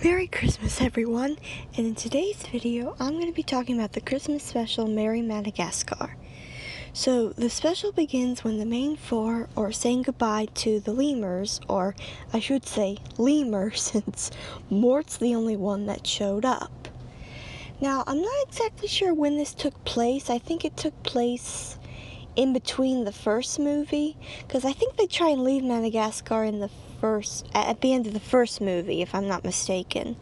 Merry Christmas, everyone, and in today's video I'm going to be talking about the Christmas special Merry Madagascar. So the special begins when the main four are saying goodbye to the lemurs, or I should say lemur, since Mort's the only one that showed up. Now I'm not exactly sure when this took place. I think it took place in between the first movie, because I think they try and leave Madagascar in the at the end of the first movie, if I'm not mistaken.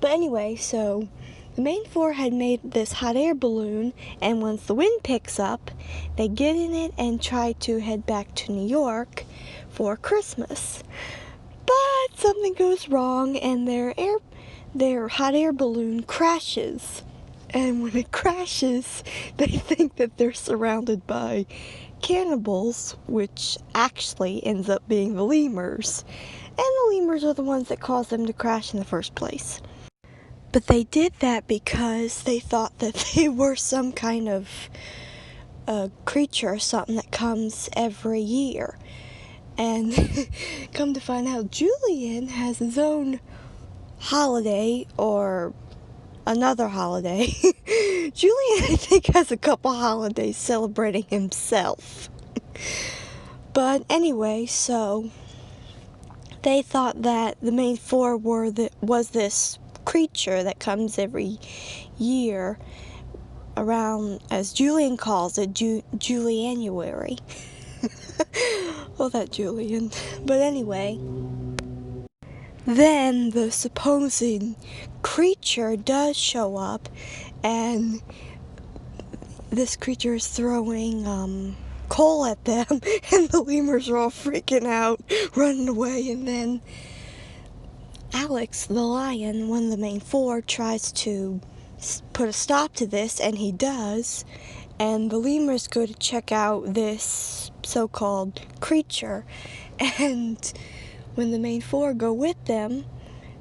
But anyway, so the main four had made this hot air balloon, and once the wind picks up, they get in it and try to head back to New York for Christmas. But something goes wrong, and their hot air balloon crashes. And when it crashes, they think that they're surrounded by cannibals, which actually ends up being the lemurs. And the lemurs are the ones that caused them to crash in the first place. But they did that because they thought that they were some kind of creature or something that comes every year. And come to find out, Julian has his own holiday, or another holiday. Julian, I think, has a couple holidays celebrating himself. But anyway, so they thought that the main four was this creature that comes every year around, as Julian calls it, Julianuary. Oh, that Julian. But anyway, then the supposed creature does show up, and this creature is throwing coal at them, and the lemurs are all freaking out, running away. And then Alex, the lion, one of the main four, tries to put a stop to this, and he does. And the lemurs go to check out this so-called creature, and when the main four go with them,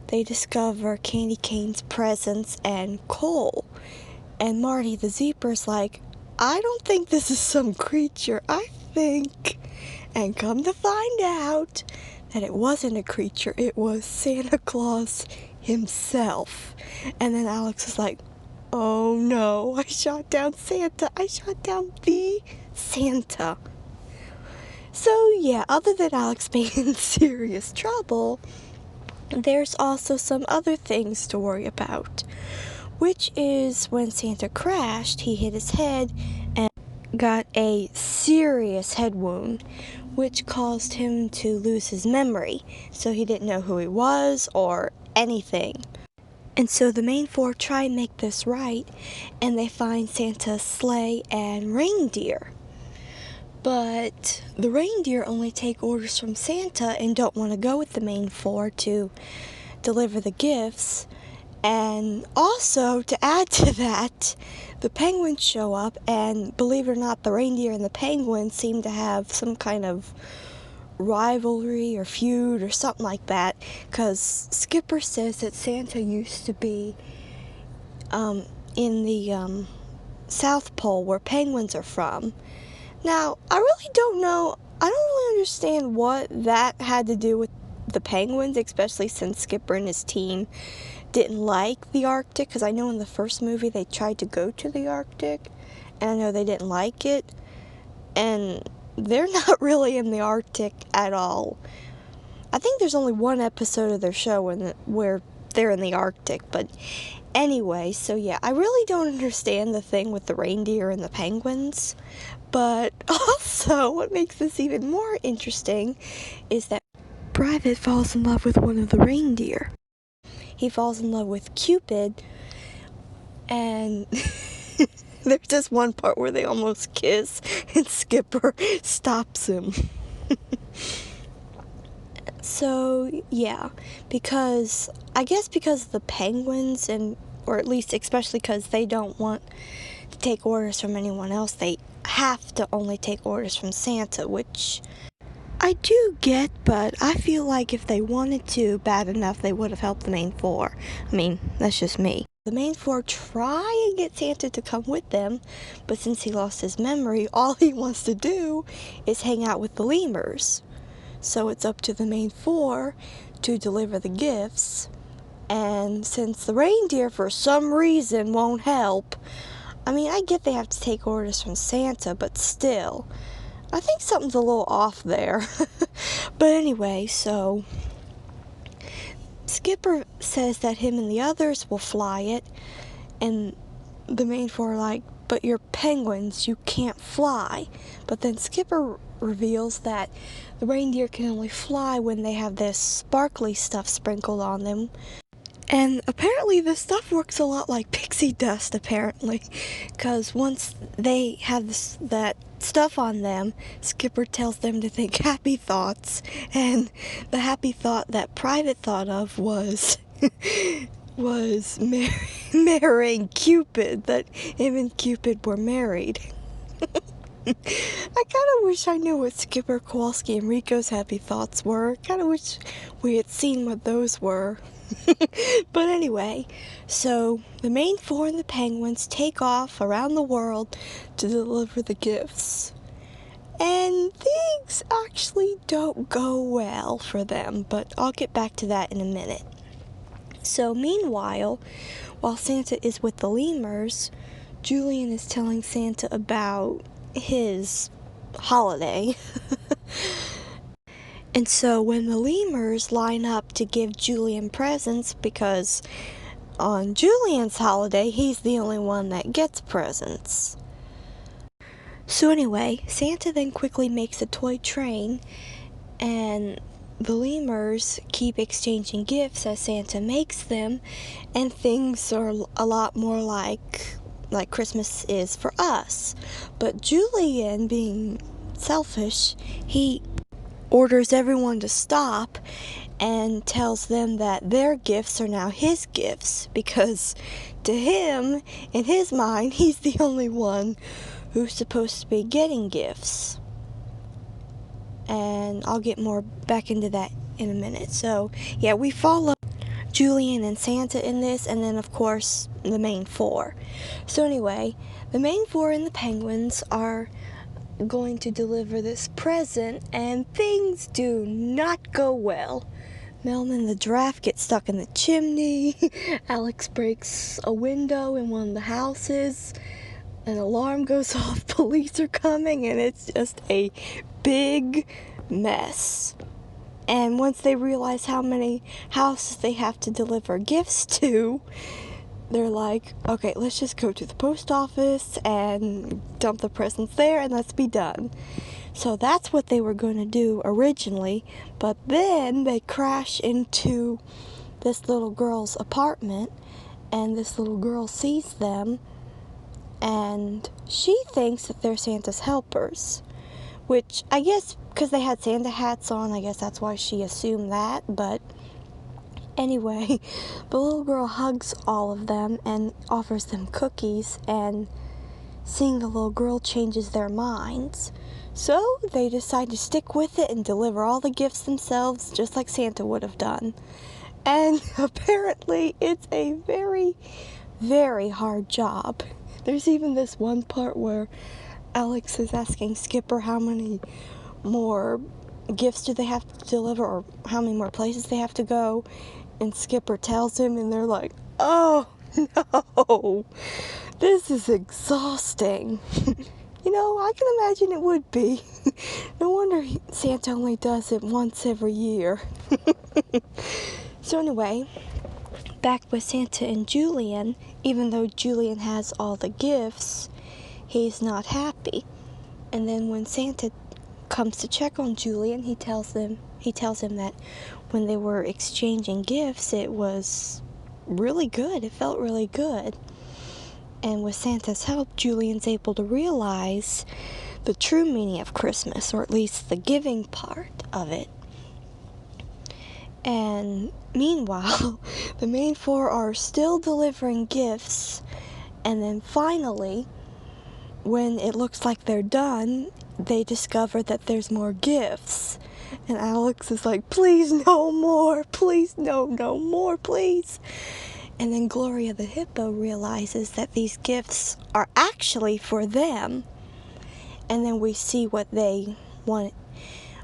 they discover Candy Cane's presence and coal. And Marty the zebra's like, I don't think this is some creature, I think. And come to find out that it wasn't a creature, it was Santa Claus himself. And then Alex is like, oh no, I shot down Santa. I shot down the Santa. So yeah, other than Alex being in serious trouble, there's also some other things to worry about, which is when Santa crashed, he hit his head and got a serious head wound, which caused him to lose his memory, so he didn't know who he was or anything. And so the main four try and make this right, and they find Santa's sleigh and reindeer. But the reindeer only take orders from Santa and don't want to go with the main four to deliver the gifts. And also, to add to that, the penguins show up, and believe it or not, the reindeer and the penguins seem to have some kind of rivalry or feud or something like that, because Skipper says that Santa used to be in the South Pole, where penguins are from. Now, I really don't know, I don't really understand what that had to do with the penguins, especially since Skipper and his team didn't like the Arctic, because I know in the first movie they tried to go to the Arctic, and I know they didn't like it, and they're not really in the Arctic at all. I think there's only one episode of their show where they're in the Arctic, but anyway, so yeah, I really don't understand the thing with the reindeer and the penguins. But also, what makes this even more interesting is that Private falls in love with one of the reindeer. He falls in love with Cupid, and there's this one part where they almost kiss, and Skipper stops him. So, yeah, because the penguins, or at least especially because they don't want to take orders from anyone else, they have to only take orders from Santa, which I do get, but I feel like if they wanted to bad enough, they would have helped the main four. I mean, that's just me. The main four try and get Santa to come with them, but since he lost his memory, all he wants to do is hang out with the lemurs. So it's up to the main four to deliver the gifts. And since the reindeer for some reason won't help, I mean, I get they have to take orders from Santa, but still, I think something's a little off there. But anyway, so Skipper says that him and the others will fly it, and the main four are like, but you're penguins, you can't fly. But then Skipper reveals that the reindeer can only fly when they have this sparkly stuff sprinkled on them. And apparently this stuff works a lot like pixie dust, apparently, because once they have that stuff on them, Skipper tells them to think happy thoughts, and the happy thought that Private thought of was marrying Cupid, that him and Cupid were married. I kind of wish I knew what Skipper, Kowalski, and Rico's happy thoughts were. Kind of wish we had seen what those were. But anyway, so the main four and the penguins take off around the world to deliver the gifts. And things actually don't go well for them, but I'll get back to that in a minute. So meanwhile, while Santa is with the lemurs, Julian is telling Santa about his holiday. And so when the lemurs line up to give Julian presents, because on Julian's holiday, he's the only one that gets presents. So anyway, Santa then quickly makes a toy train, and the lemurs keep exchanging gifts as Santa makes them, and things are a lot more like Christmas is for us. But Julian, being selfish, he orders everyone to stop and tells them that their gifts are now his gifts, because to him, in his mind, he's the only one who's supposed to be getting gifts. And I'll get more back into that in a minute. So yeah, we follow Julian and Santa in this, and then of course the main four. So anyway, the main four and the penguins are going to deliver this present, and things do not go well. Melman the giraffe gets stuck in the chimney. Alex breaks a window in one of the houses. An alarm goes off, police are coming, and it's just a big mess. And once they realize how many houses they have to deliver gifts to, they're like, okay, let's just go to the post office and dump the presents there and let's be done. So that's what they were going to do originally, but then they crash into this little girl's apartment, and this little girl sees them, and she thinks that they're Santa's helpers, which I guess because they had Santa hats on, I guess that's why she assumed that. But anyway, the little girl hugs all of them and offers them cookies, and seeing the little girl changes their minds. So they decide to stick with it and deliver all the gifts themselves, just like Santa would have done. And apparently it's a very, very hard job. There's even this one part where Alex is asking Skipper how many more gifts do they have to deliver, or how many more places they have to go, and Skipper tells him, and they're like, oh no, this is exhausting. You know, I can imagine it would be. No wonder Santa only does it once every year. So anyway, back with Santa and Julian, even though Julian has all the gifts, he's not happy. And then when Santa comes to check on Julian, he tells him that when they were exchanging gifts, it was really good. It felt really good. And with Santa's help, Julian's able to realize the true meaning of Christmas, or at least the giving part of it. And meanwhile, the main four are still delivering gifts, and then finally, when it looks like they're done, they discover that there's more gifts. And Alex is like, please no more, please no more, please. And then Gloria the hippo realizes that these gifts are actually for them. And then we see what they want,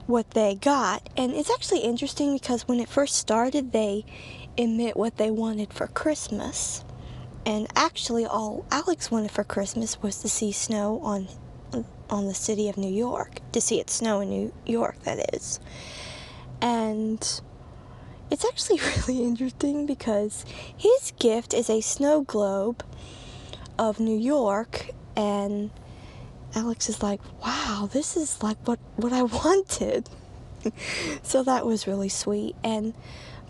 what they got. And it's actually interesting because when it first started, they admit what they wanted for Christmas. And actually all Alex wanted for Christmas was to see snow on the city of New York, to see it snow in New York, that is. And it's actually really interesting because his gift is a snow globe of New York, and Alex is like, wow, this is like what I wanted. So that was really sweet.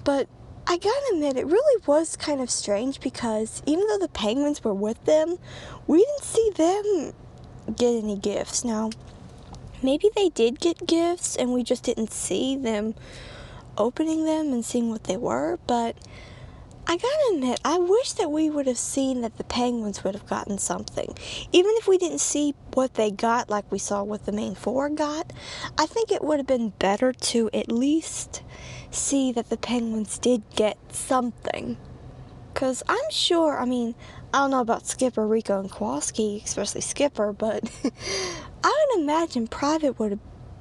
But I gotta admit, it really was kind of strange because even though the penguins were with them, we didn't see them get any gifts. Now, maybe they did get gifts and we just didn't see them opening them and seeing what they were, but I gotta admit, I wish that we would have seen that the penguins would have gotten something. Even if we didn't see what they got like we saw what the main four got, I think it would have been better to at least see that the penguins did get something. Because I'm sure, I don't know about Skipper, Rico, and Kowalski, especially Skipper, but I would imagine Private would have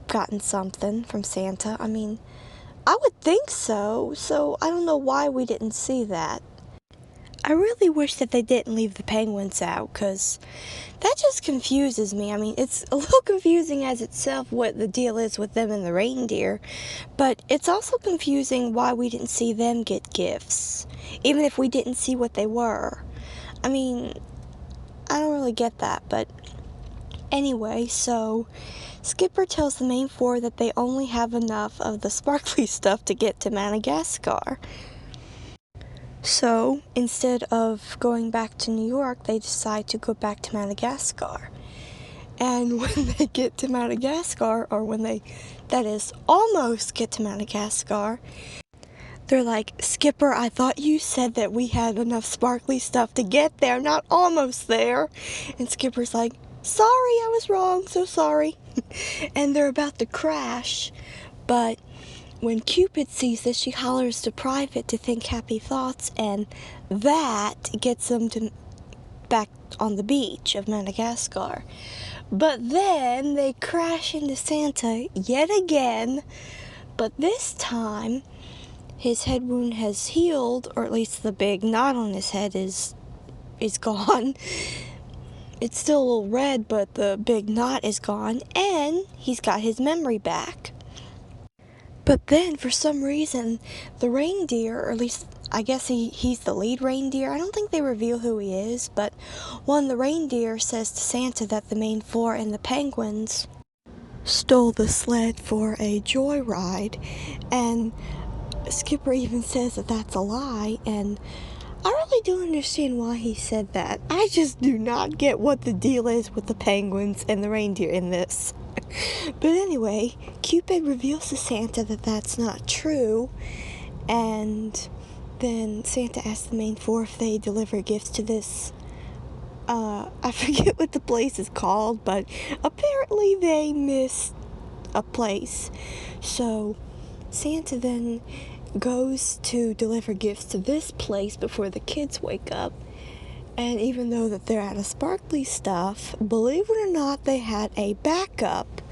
gotten something from Santa. I would think so I don't know why we didn't see that. I really wish that they didn't leave the penguins out, because that just confuses me. It's a little confusing as itself what the deal is with them and the reindeer, but it's also confusing why we didn't see them get gifts, even if we didn't see what they were. I don't really get that, but anyway, so Skipper tells the main four that they only have enough of the sparkly stuff to get to Madagascar. So, instead of going back to New York, they decide to go back to Madagascar. And when they get to Madagascar, or that is, almost get to Madagascar, they're like, Skipper, I thought you said that we had enough sparkly stuff to get there, not almost there. And Skipper's like, sorry, I was wrong, so sorry. And they're about to crash, but when Cupid sees this, she hollers to Private to think happy thoughts, and that gets them back on the beach of Madagascar. But then they crash into Santa yet again, but this time his head wound has healed, or at least the big knot on his head is gone. It's still a little red, but the big knot is gone, and he's got his memory back. But then, for some reason, the reindeer, or at least I guess he's the lead reindeer. I don't think they reveal who he is, but one of the reindeer says to Santa that the main four and the penguins stole the sled for a joyride, and Skipper even says that that's a lie, and I really don't understand why he said that. I just do not get what the deal is with the penguins and the reindeer in this. But anyway, Cupid reveals to Santa that that's not true, and then Santa asks the main four if they deliver gifts to this, I forget what the place is called, but apparently they missed a place. So Santa then goes to deliver gifts to this place before the kids wake up. And even though that they're out of sparkly stuff, believe it or not, they had a backup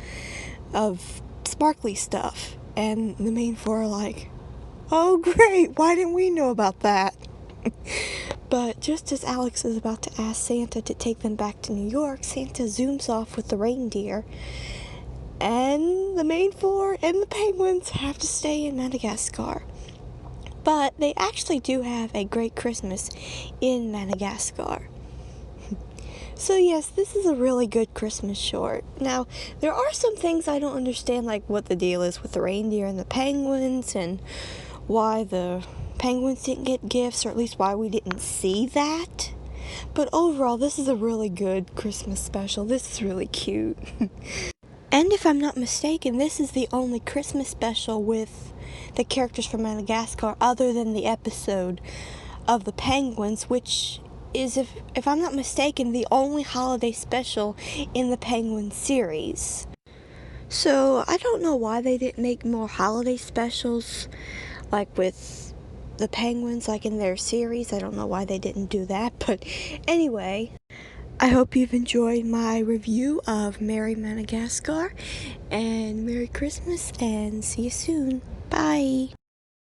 of sparkly stuff. And the main four are like, oh great, why didn't we know about that? But just as Alex is about to ask Santa to take them back to New York, Santa zooms off with the reindeer. And the main four and the penguins have to stay in Madagascar. But they actually do have a great Christmas in Madagascar. So yes, this is a really good Christmas short. Now, there are some things I don't understand, like what the deal is with the reindeer and the penguins, and why the penguins didn't get gifts, or at least why we didn't see that. But overall, this is a really good Christmas special. This is really cute. And if I'm not mistaken, this is the only Christmas special with the characters from Madagascar other than the episode of the penguins, which is, if I'm not mistaken, the only holiday special in the Penguin series. So I don't know why they didn't make more holiday specials, like with the penguins like in their series. I don't know why they didn't do that, but anyway, I hope you've enjoyed my review of Merry Madagascar, and Merry Christmas, and see you soon. Bye.